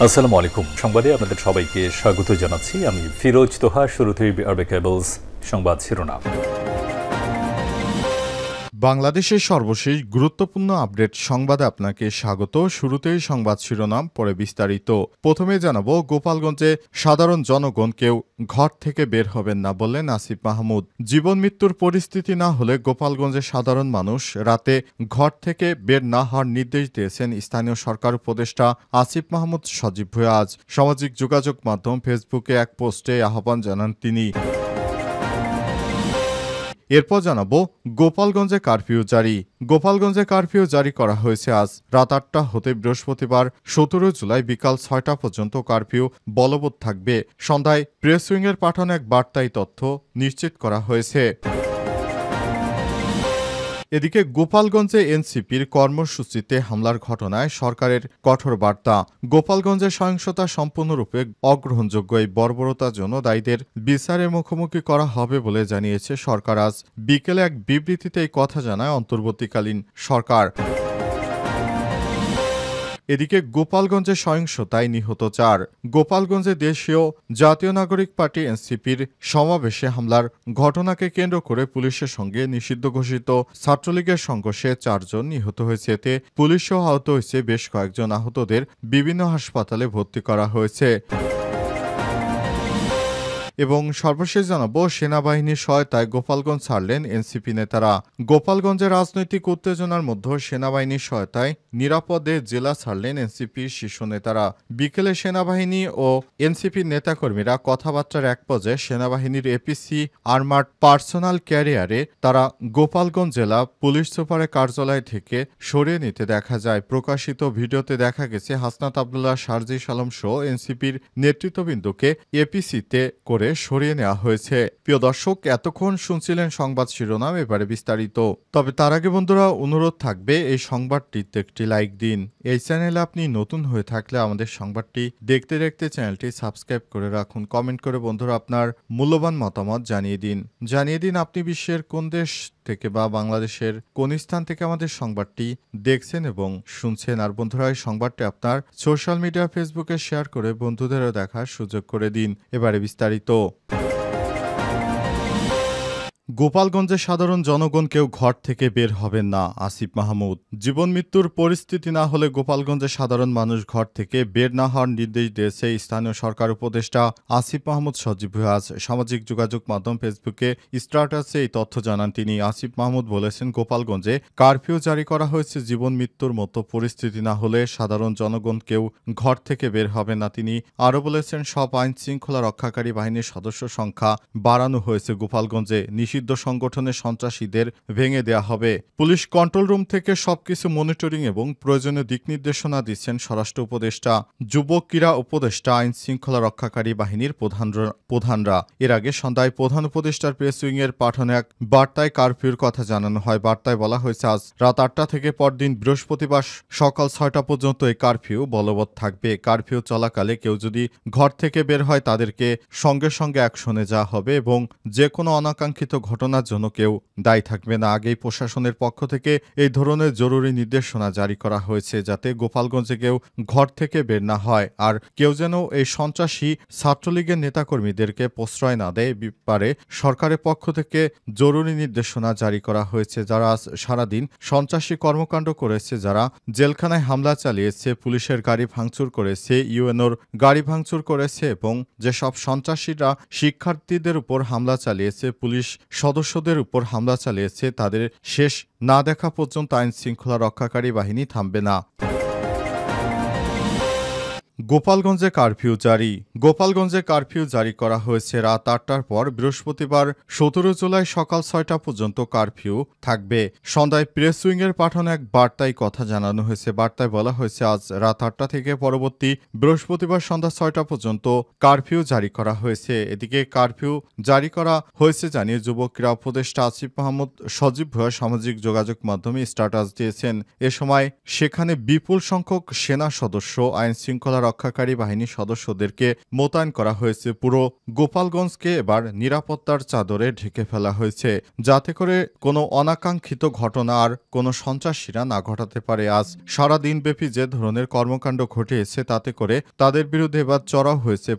আসসালামু আলাইকুম। সংবাদে আপনাদের সবাইকে স্বাগত জানাচ্ছি। আমি ফিরোজ তোহা। শুরুতেই আরবে কেবলস সংবাদ শিরোনাম। বাংলাদেশের সর্বশেষ গুরুত্বপূর্ণ আপডেট সংবাদে আপনাকে স্বাগত। শুরুতেই সংবাদ শিরোনাম, পরে বিস্তারিত। প্রথমে জানাবো, গোপালগঞ্জে সাধারণ জনগণ কেউ ঘর থেকে বের হবেন না বললেন আসিফ মাহমুদ। জীবন মৃত্যুর পরিস্থিতি না হলে গোপালগঞ্জের সাধারণ মানুষ রাতে ঘর থেকে বের না হওয়ার নির্দেশ দিয়েছেন স্থানীয় সরকার উপদেষ্টা আসিফ মাহমুদ সজীব ভুঁইয়া। আজ সামাজিক যোগাযোগ মাধ্যম ফেসবুকে এক পোস্টে আহ্বান জানান তিনি। এরপর জানাবো, গোপালগঞ্জে কারফিউ জারি। গোপালগঞ্জে কারফিউ জারি করা হয়েছে আজ রাত ৮টা হতে বৃহস্পতিবার ১৭ জুলাই বিকাল ৬টা পর্যন্ত কারফিউ বলবৎ থাকবে। সন্ধ্যায় প্রেস উইংয়ের পাঠানো এক বার্তায় তথ্য নিশ্চিত করা হয়েছে। এদিকে গোপালগঞ্জে এনসিপির কর্মসূচিতে হামলার ঘটনায় সরকারের কঠোর বার্তা। গোপালগঞ্জে সহিংসতা সম্পূর্ণরূপে অগ্রহণযোগ্য। এই বর্বরতার জন্য দায়ীদের বিচারের মুখোমুখি করা হবে বলে জানিয়েছে সরকার। আজ বিকেলে এক বিবৃতিতে এই কথা জানায় অন্তর্বর্তীকালীন সরকার। এদিকে গোপালগঞ্জে সহিংসতায় নিহত ৪। গোপালগঞ্জে দেশীয় জাতীয় নাগরিক পার্টি এনসিপির সমাবেশে হামলার ঘটনাকে কেন্দ্র করে পুলিশের সঙ্গে নিষিদ্ধ ঘোষিত ছাত্রলীগের সংঘর্ষে ৪ জন নিহত হয়েছে। এতে পুলিশও আহত হয়েছে বেশ কয়েকজন। আহতদের বিভিন্ন হাসপাতালে ভর্তি করা হয়েছে। এবং সর্বশেষ জানাবো, সেনাবাহিনীর সহায়তায় গোপালগঞ্জ ছাড়লেন এনসিপি নেতারা। গোপালগঞ্জের রাজনৈতিক উত্তেজনার মধ্যে সেনাবাহিনীর সহায়তায় নিরাপদে জেলা ছাড়লেন এনসিপির শীর্ষ নেতারা। বিকেলে সেনাবাহিনী ও এনসিপির নেতাকর্মীরা কথাবার্তার এক পর্যায়ে সেনাবাহিনীর এপিসি আর্মার্ড পার্সোনাল ক্যারিয়ারে তারা গোপালগঞ্জ জেলা পুলিশ সুপারের কার্যালয় থেকে সরিয়ে নিতে দেখা যায়। প্রকাশিত ভিডিওতে দেখা গেছে হাসনাত আবদুল্লাহ, শারজিস আলম সহ এনসিপির নেতৃত্ববৃন্দকে এপিসিতে করে সরিয়ে নেওয়া হয়েছে। প্রিয় দর্শক, এতক্ষণ শুনছিলেন সংবাদ শিরোনাম, এবারে বিস্তারিত। তবে তার আগে বন্ধুরা, অনুরোধ থাকবে এই সংবাদটিতে একটি লাইক দিন। এই চ্যানেলে আপনি নতুন হয়ে থাকলে আমাদের সংবাদটি দেখতে দেখতে চ্যানেলটি সাবস্ক্রাইব করে রাখুন। কমেন্ট করে বন্ধুরা আপনার মূল্যবান মতামত জানিয়ে দিন আপনি বিশ্বের কোন দেশ থেকে বা বাংলাদেশের কোন স্থান থেকে আমাদের সংবাদটি দেখছেন এবং শুনছেন। আর বন্ধুরা, এই সংবাদটি আপনার সোশ্যাল মিডিয়া ফেসবুকে শেয়ার করে বন্ধুদেরও দেখার সুযোগ করে দিন। এবারে বিস্তারিত। গোপালগঞ্জে সাধারণ জনগণ কেউ ঘর থেকে বের হবেন না, আসিফ মাহমুদ। জীবন মৃত্যুর পরিস্থিতি না হলে গোপালগঞ্জে সাধারণ মানুষ ঘর থেকে বের না হওয়ার নির্দেশ দিয়েছে স্থানীয় সরকার উপদেষ্টা আসিফ মাহমুদ সজীব ভুঁইয়া। আজ সামাজিক যোগাযোগ মাধ্যম ফেসবুকে স্ট্যাটাসে এই তথ্য জানান তিনি। আসিফ মাহমুদ বলেছেন, গোপালগঞ্জে কারফিউ জারি করা হয়েছে। জীবন মৃত্যুর মতো পরিস্থিতি না হলে সাধারণ জনগণ কেউ ঘর থেকে বের হবে না। তিনি আরও বলেছেন, সব আইন শৃঙ্খলা রক্ষাকারী বাহিনীর সদস্য সংখ্যা বাড়ানো হয়েছে। গোপালগঞ্জে নিষিদ্ধ সংগঠনের সন্ত্রাসীদের ভেঙে দেয়া হবে। পুলিশ কন্ট্রোল রুম থেকে সবকিছু মনিটরিং এবং প্রয়োজনীয় দিক নির্দেশনা দিচ্ছেন স্বরাষ্ট্র উপদেষ্টা, যুব ক্রীড়া উপদেষ্টা, আইন শৃঙ্খলা রক্ষাকারী বাহিনীর প্রধানরা। এর আগে সন্ধ্যায় প্রধান উপদেষ্টার প্রেস উইং এর পাঠানো এক বার্তায় কারফিউর কথা জানানো হয়। বার্তায় বলা হয়েছে, আজ রাত ৮টা থেকে পরদিন বৃহস্পতিবার সকাল ৬টা পর্যন্ত এই কারফিউ বলবৎ থাকবে। কারফিউ চলাকালে কেউ যদি ঘর থেকে বের হয় তাদেরকে সঙ্গে সঙ্গে অ্যাকশনে যাওয়া হবে এবং যে কোনো অনাকাঙ্ক্ষিত ঘটনার জন্য কেউ দায়ী থাকবে না। আগেই প্রশাসনের পক্ষ থেকে এই ধরনের জরুরি নির্দেশনা জারি করা হয়েছে, যাতে গোপালগঞ্জে কেউ ঘর থেকে বের না হয় আর কেউ যেন এই সন্ত্রাসী ছাত্রলীগের নেতাকর্মীদেরকে প্রশ্রয় না দেয়। ব্যাপারে সরকারের পক্ষ থেকে জরুরি নির্দেশনা জারি করা হয়েছে। যারা আজ সারাদিন সন্ত্রাসী কর্মকাণ্ড করেছে, যারা জেলখানায় হামলা চালিয়েছে, পুলিশের গাড়ি ভাঙচুর করেছে, ইউএনওর গাড়ি ভাঙচুর করেছে এবং যেসব সন্ত্রাসীরা শিক্ষার্থীদের উপর হামলা চালিয়েছে, পুলিশ সদস্যদের উপর হামলা চালিয়েছে, তাদের শেষ না দেখা পর্যন্ত আইন শৃঙ্খলা রক্ষাকারী বাহিনী থামবে না। গোপালগঞ্জে কারফিউ জারি। গোপালগঞ্জে কারফিউ জারি করা হয়েছে। রাত ৮টার পর বৃহস্পতিবার ১৭ জুলাই সকাল ৬টা পর্যন্ত কারফিউ থাকবে। সন্ধ্যায় প্রেস উইংয়ের পাঠানো এক বার্তায় কথা জানানো হয়েছে। বার্তায় বলা হয়েছে, আজ রাত ৮টা থেকে পরবর্তী বৃহস্পতিবার সন্ধ্যা ৬টা পর্যন্ত কারফিউ জারি করা হয়েছে। এদিকে কারফিউ জারি করা হয়েছে জানিয়ে যুব ক্রীড়া উপদেষ্টা আসিফ মাহমুদ সজীব ভুঁইয়া সামাজিক যোগাযোগ মাধ্যমে স্ট্যাটাস দিয়েছেন। এ সময় সেখানে বিপুল সংখ্যক সেনা সদস্য, আইন শৃঙ্খলা রক্ষাকারী বাহিনীর সদস্যদেরকে মোতায়েন করা হয়েছে। পুরো গোপালগঞ্জকে এবার নিরাপত্তার চাদরে ঢেকে ফেলা হয়েছে, যাতে করে কোনো অনাকাঙ্ক্ষিত ঘটনা আর কোনো সন্ত্রাসীরা না ঘটাতে পারে। আজ সারা দিনব্যাপী যে ধরনের কর্মকাণ্ড ঘটিয়েছে, তাতে করে তাদের বিরুদ্ধে এবার চড়াও হয়েছে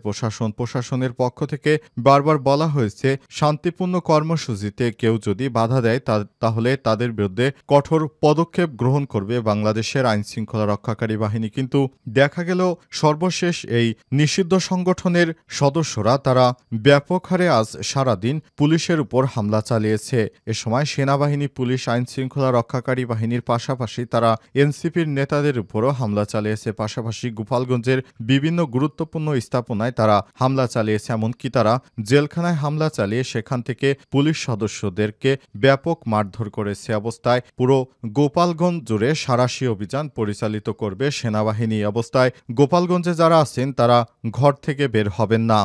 প্রশাসনের পক্ষ থেকে বারবার বলা হয়েছে, শান্তিপূর্ণ কর্মসূচিতে কেউ যদি বাধা দেয় তাহলে তাদের বিরুদ্ধে কঠোর পদক্ষেপ গ্রহণ করবে বাংলাদেশের আইনশৃঙ্খলা রক্ষাকারী বাহিনী। কিন্তু দেখা গেল সর্বশেষ এই নিষিদ্ধ সংগঠনের সদস্যরা তারা ব্যাপক হারে আজ সারাদিন পুলিশের উপর হামলা চালিয়েছে। এ সময় সেনাবাহিনী, পুলিশ, আইনশৃঙ্খলা রক্ষাকারী বাহিনীর পাশাপাশি তারা এনসিপির নেতাদের উপরও হামলা চালিয়েছে। পাশাপাশি গোপালগঞ্জের বিভিন্ন গুরুত্বপূর্ণ স্থাপনায় তারা হামলা চালিয়েছে। এমনকি তারা জেলখানায় হামলা চালিয়ে সেখান থেকে পুলিশ সদস্যদেরকে ব্যাপক মারধর করেছে। অবস্থায় পুরো গোপালগঞ্জ জুড়ে সাঁড়াশি অভিযান পরিচালিত করবে সেনাবাহিনী। অবস্থায় গোপালগঞ্জে যারা আছেন তারা ঘর থেকে বের হবেন না।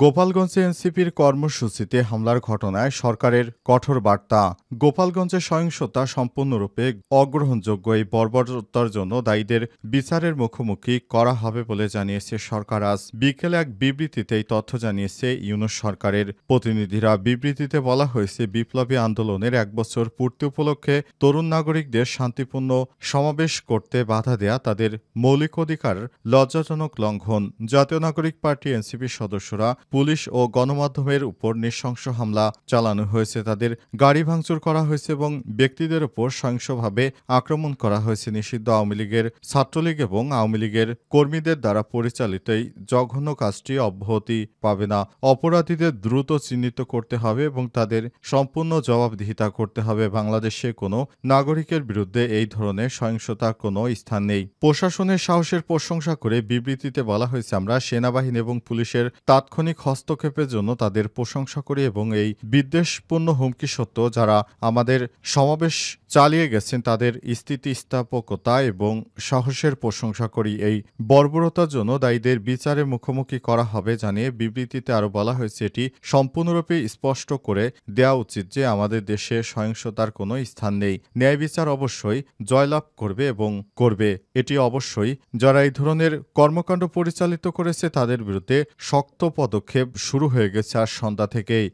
গোপালগঞ্জে এনসিপির কর্মসূচিতে হামলার ঘটনায় সরকারের কঠোর বার্তা। গোপালগঞ্জে সহিংসতা সম্পূর্ণরূপে অগ্রহণযোগ্য। এই বর্বরতার জন্য দায়ীদের বিচারের মুখোমুখি করা হবে বলে জানিয়েছে সরকার। আজ বিকেলে এক বিবৃতিতে এই তথ্য জানিয়েছে ইউনূস সরকারের প্রতিনিধিরা। বিবৃতিতে বলা হয়েছে, বিপ্লবী আন্দোলনের ১ বছর পূর্তি উপলক্ষে তরুণ নাগরিকদের শান্তিপূর্ণ সমাবেশ করতে বাধা দেয়া তাদের মৌলিক অধিকার লজ্জাজনক লঙ্ঘন। জাতীয় নাগরিক পার্টি এনসিপির সদস্যরা, পুলিশ ও গণমাধ্যমের উপর নৃশংস হামলা চালানো হয়েছে। তাদের গাড়ি ভাঙচুর করা হয়েছে এবং ব্যক্তিদের উপর সহিংসভাবে আক্রমণ করা হয়েছে। নিষিদ্ধ আওয়ামী লীগের, ছাত্রলীগ এবং আওয়ামী লীগের কর্মীদের দ্বারা পরিচালিত এই জঘন্য কাজটি অব্যাহতি পাবে না। অপরাধীদের দ্রুত চিহ্নিত করতে হবে এবং তাদের সম্পূর্ণ জবাবদিহিতা করতে হবে। বাংলাদেশে কোনো নাগরিকের বিরুদ্ধে এই ধরনের সহিংসতার কোনো স্থান নেই। প্রশাসনের সাহসের প্রশংসা করে বিবৃতিতে বলা হয়েছে, আমরা সেনাবাহিনী এবং পুলিশের তাৎক্ষণিক হস্তক্ষেপের জন্য তাদের প্রশংসা করি এবং এই বিদ্বেষপূর্ণ হুমকি সত্ত্বেও যারা আমাদের সমাবেশ চালিয়ে গেছেন তাদের স্থিতিস্থাপকতা এবং সাহসের প্রশংসা করি। এই বর্বরতার জন্য দায়ীদের বিচারের মুখোমুখি করা হবে জানিয়ে বিবৃতিতে আরও বলা হয়েছে, এটি সম্পূর্ণরূপে স্পষ্ট করে দেওয়া উচিত যে আমাদের দেশে সহিংসতার কোনো স্থান নেই। ন্যায় বিচার অবশ্যই জয়লাভ করবে এবং করবে। এটি অবশ্যই যারা এই ধরনের কর্মকাণ্ড পরিচালিত করেছে তাদের বিরুদ্ধে শক্ত পদক্ষেপ শুরু হয়ে গেছে আজ সন্ধ্যা থেকেই।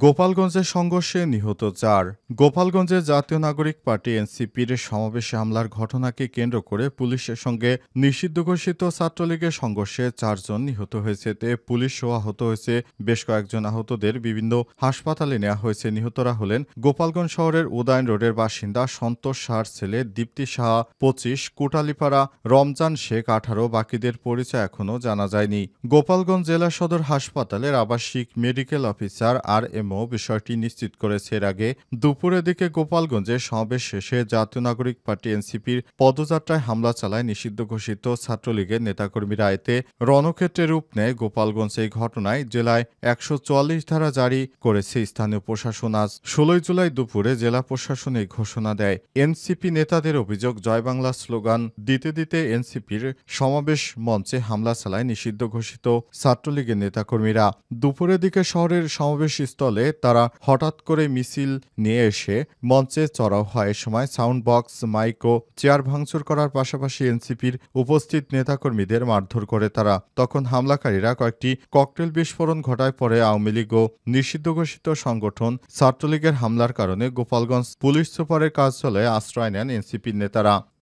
গোপালগঞ্জের সংঘর্ষে নিহত ৪। গোপালগঞ্জে জাতীয় নাগরিক পার্টি এনসিপির সমাবেশে হামলার ঘটনাকে কেন্দ্র করে পুলিশের সঙ্গে নিষিদ্ধ ঘোষিত ছাত্রলীগের সংঘর্ষে ৪ জন নিহত হয়েছে। এতে পুলিশও আহত হয়েছে। বেশ কয়েকজন আহতদের বিভিন্ন হাসপাতালে নেওয়া হয়েছে। নিহতরা হলেন গোপালগঞ্জ শহরের উদয়ন রোডের বাসিন্দা সন্তোষ সাহার ছেলে দীপ্তি সাহা ২৫, কুটালিপাড়া রমজান শেখ ১৮। বাকিদের পরিচয় এখনও জানা যায়নি। গোপালগঞ্জ জেলা সদর হাসপাতালের আবাসিক মেডিকেল অফিসার RMO বিষয়টি নিশ্চিত করেছে। এর আগে দুপুরের দিকে গোপালগঞ্জে সমাবেশ শেষে জাতীয় নাগরিক পার্টি এনসিপির পদযাত্রায় হামলা চালায় নিষিদ্ধ ঘোষিত ছাত্রলীগের নেতাকর্মীরা। এতে রণক্ষেত্রে রূপ নেয় গোপালগঞ্জ। এই ঘটনায় জেলায় ১৪৪ ধারা জারি করেছে স্থানীয় প্রশাসন। আজ ১৬ জুলাই দুপুরে জেলা প্রশাসন এই ঘোষণা দেয়। এনসিপি নেতাদের অভিযোগ, জয় বাংলা স্লোগান দিতে দিতে এনসিপির সমাবেশ মঞ্চে হামলা চালায় নিষিদ্ধ ঘোষিত ছাত্রলীগের নেতাকর্মীরা। দুপুরের দিকে শহরের সমাবেশ স্থলে তারা হঠাৎ করে মিছিল নিয়ে এসে মঞ্চে চড়াও হয়। এ সময় সাউন্ড বক্স, মাইক ও চেয়ার ভাঙচুর করার পাশাপাশি এনসিপির উপস্থিত নেতাকর্মীদের মারধর করে তারা। তখন হামলাকারীরা কয়েকটি ককটেল বিস্ফোরণ ঘটায়। পরে আওয়ামী লীগ ও নিষিদ্ধ ঘোষিত সংগঠন ছাত্রলীগের হামলার কারণে গোপালগঞ্জ পুলিশ সুপারের কার্যালয়ে আশ্রয় নেন এনসিপির নেতারা।